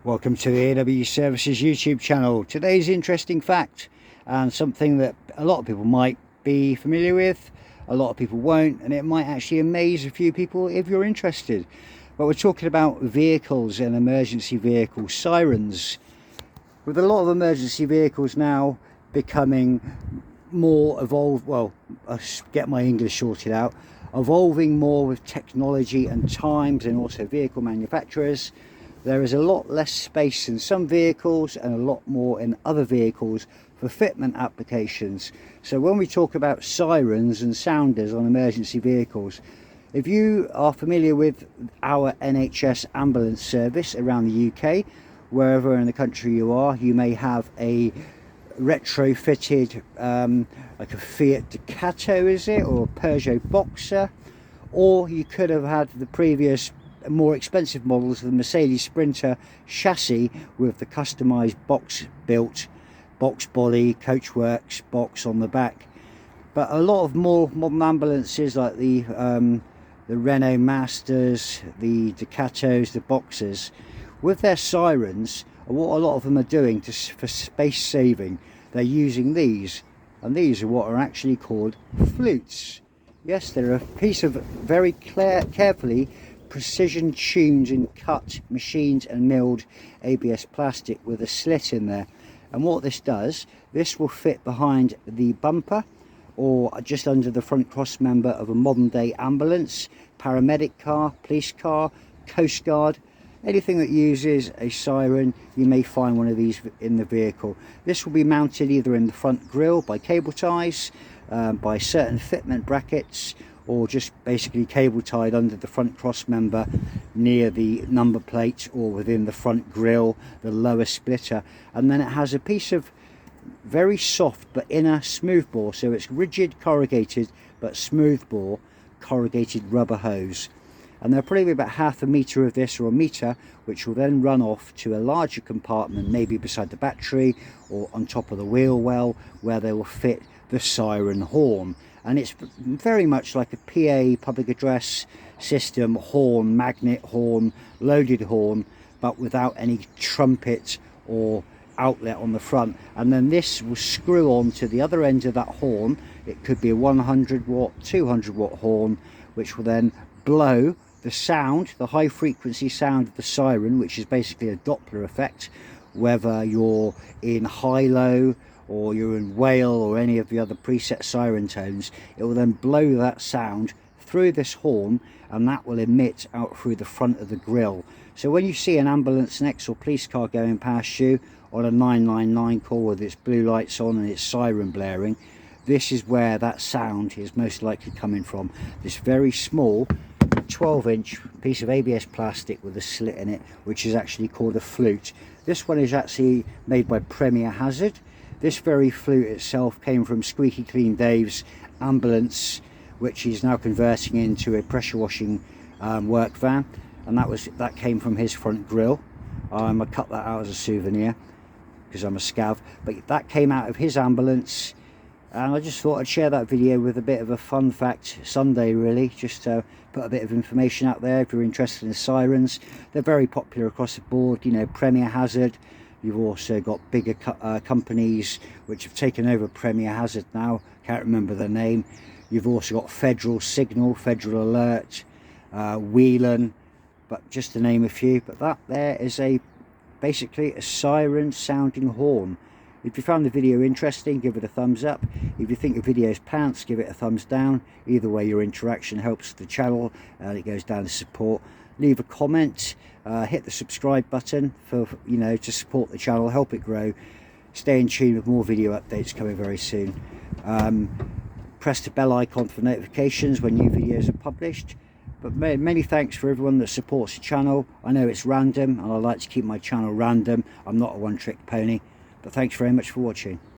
Welcome to the AW Services YouTube channel. Today's interesting fact, and something that a lot of people might be familiar with, a lot of people won't, and it might actually amaze a few people if you're interested. But we're talking about vehicles and emergency vehicle sirens. With a lot of emergency vehicles now becoming more evolved, well, I'll get my English sorted out, evolving more with technology and times, and also vehicle manufacturers, there is a lot less space in some vehicles and a lot more in other vehicles for fitment applications. So when we talk about sirens and sounders on emergency vehicles, if you are familiar with our NHS ambulance service around the UK, wherever in the country you are, you may have a retrofitted like a Fiat Ducato, is it, or a Peugeot Boxer, or you could have had the previous more expensive models of the Mercedes Sprinter chassis with the customized box built box body, coachworks box on the back. But a lot of more modern ambulances like the Renault Masters, the Ducatos, the Boxers, with their sirens, what a lot of them are doing for space saving, they're using these, and these are what are actually called flutes. Yes, they're a piece of very carefully precision tuned and cut, machined and milled ABS plastic with a slit in there. And what this does, this will fit behind the bumper or just under the front cross member of a modern day ambulance, paramedic car, police car, Coastguard, anything that uses a siren. You may find one of these in the vehicle. This will be mounted either in the front grille by cable ties, by certain fitment brackets, or just basically cable tied under the front cross member near the number plate or within the front grille, the lower splitter. And then it has a piece of very soft but inner smooth bore, so it's rigid corrugated but smooth bore corrugated rubber hose. And there'll probably be about half a metre of this, or a metre, which will then run off to a larger compartment, maybe beside the battery or on top of the wheel well, where they will fit the siren horn. And it's very much like a PA, public address system horn, magnet horn, loaded horn, but without any trumpet or outlet on the front. And then this will screw on to the other end of that horn. It could be a 100 watt, 200 watt horn, which will then blow the sound, the high frequency sound of the siren, which is basically a Doppler effect, whether you're in high-low or you're in wail or any of the other preset siren tones. It will then blow that sound through this horn, and that will emit out through the front of the grille. So when you see an ambulance next or police car going past you on a 999 call with its blue lights on and its siren blaring, this is where that sound is most likely coming from. This very small 12-inch piece of ABS plastic with a slit in it, which is actually called a flute. This one is actually made by Premier Hazard. This very flute itself came from Squeaky Clean Dave's ambulance, which he's now converting into a pressure washing work van, and that came from his front grille. I cut that out as a souvenir because I'm a scav, but that came out of his ambulance. And I just thought I'd share that video with a bit of a fun fact Sunday, really, just to put a bit of information out there if you're interested in sirens. They're very popular across the board, you know, Premier Hazard. You've also got bigger companies which have taken over Premier Hazard now, can't remember their name. You've also got Federal Signal, Federal Alert, Whelan, but just to name a few. But that there is basically a siren sounding horn. If you found the video interesting, give it a thumbs up. If you think the video is pants, give it a thumbs down. Either way, your interaction helps the channel and it goes down to support. Leave a comment, hit the subscribe button for, you know, to support the channel, help it grow. Stay in tune with more video updates coming very soon. Press the bell icon for notifications when new videos are published. But many thanks for everyone that supports the channel. I know it's random, and I like to keep my channel random. I'm not a one-trick pony. But thanks very much for watching.